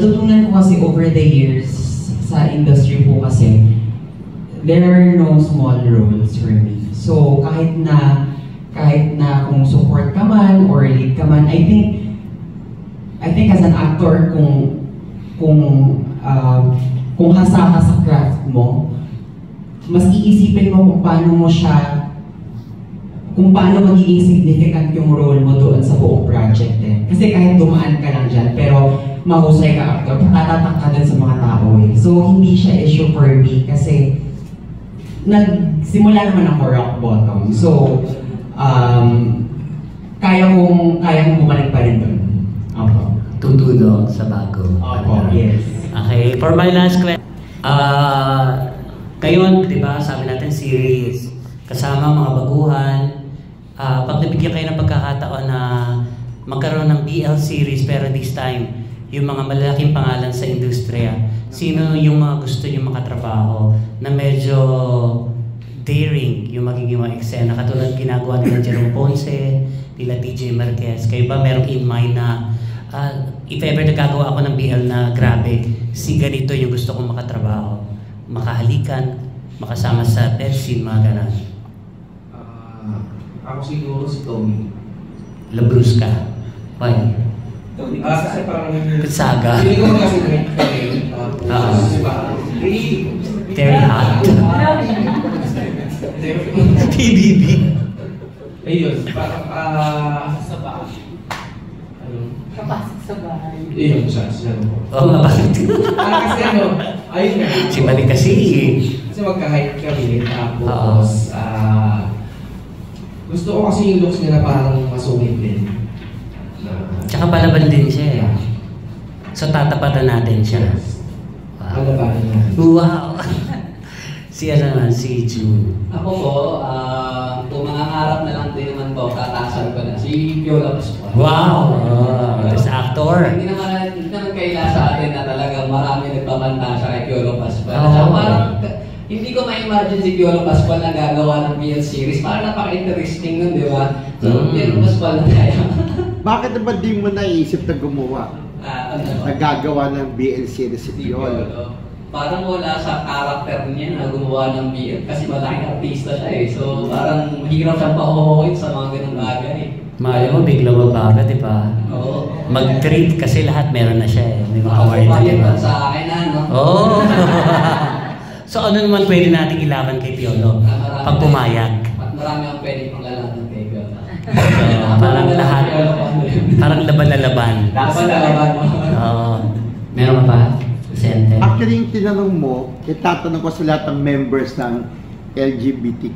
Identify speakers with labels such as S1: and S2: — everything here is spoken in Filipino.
S1: Natutunan ko kasi over the years sa industry po kasi, there are no small roles for me. So kahit na kung support ka man or lead ka man, I think as an actor kung hasa ka sa craft mo, mas iisipin mo kung paano magiging significant yung role mo doon sa buong project eh. Kasi kahit dumaan ka lang dyan, pero mahusay ka actor, patatatak ka dun sa mga tao eh. So hindi siya issue for me kasi nagsimula naman ako rock bottom. So kaya kong bumalik pa rin doon. Opo.
S2: Tutulong sa bago.
S1: Opo, yes.
S2: Okay, for my last question. Ngayon, di ba, sabi natin series, kasama mga baguhan. Pag nabigyan kayo ng pagkakataon na magkaroon ng BL series, pero this time, yung mga malalaking pangalan sa industriya, sino yung mga gusto nyo makatrabaho na medyo daring yung magiging mga eksena, katulad ginagawa nila Jerome Ponce, nila DJ Marquez. Kayo ba merong in mind na if ever nagagawa ako ng BL na grabe, si ganito yung gusto kong makatrabaho, makahalikan, makasama sa bed scene, mga ganon?
S3: Ako siguro si Tommy.
S2: Labrusca. Why?
S3: Kasi parang
S2: Saga.
S3: hindi ko kasi great kayo.
S2: Very hot. PBB.
S3: Ayun, parang sa bahay.
S4: Kapasok sa bahay.
S3: Ayun, siya ko.
S2: Oo, bakit?
S3: Kasi ayun nga.
S2: Si Balik kasi.
S3: Kasi magka-hype kami, tapos gusto ko kasi yung looks nila parang masungit din.
S2: Tsaka palaban din siya eh. So tatapatan natin siya.
S3: Palaban na.
S2: Wow! Si June.
S5: Ako po, kung mangangarap na lang din naman po, tatasan ko na si Piolo Pascual.
S2: Wow! As actor.
S5: Hindi naman kaila sa atin na talagang marami nagpapanta siya kay Piolo Pascual.
S2: Oh.
S5: Parang hindi ko ma-imagine si Piolo Pascual na gagawa ng BL series. Parang napaka-interesting nun, di ba? So, Piolo Pascual na tayo.
S6: Bakit naman di mo naisip na gumawa? Nagagawa ng BL series si Piolo?
S5: Parang wala sa karakter niya na gumawa ng BL kasi malaking artista siya eh. So parang mahirap siyang pahuhuin sa mga ganung bagay.
S2: Mahal mo, bigla magbaga, di ba?
S5: Oo.
S2: Mag-treat kasi lahat meron na siya eh. May mga award na, di ba?
S5: Sa akin na, no?
S2: Oo! So ano naman pwede natin ilaban kay Piolo? Pag pumayag.
S5: Marami ang pwede pang lalaban kay Piolo.
S2: So, parang lahat. Parang laban na laban.
S5: Laban na laban mo.
S2: Oo. Meron ka pa? Sente.
S6: Actually, yung tinanong mo, itatanong ko sa lahat ng members ng LGBT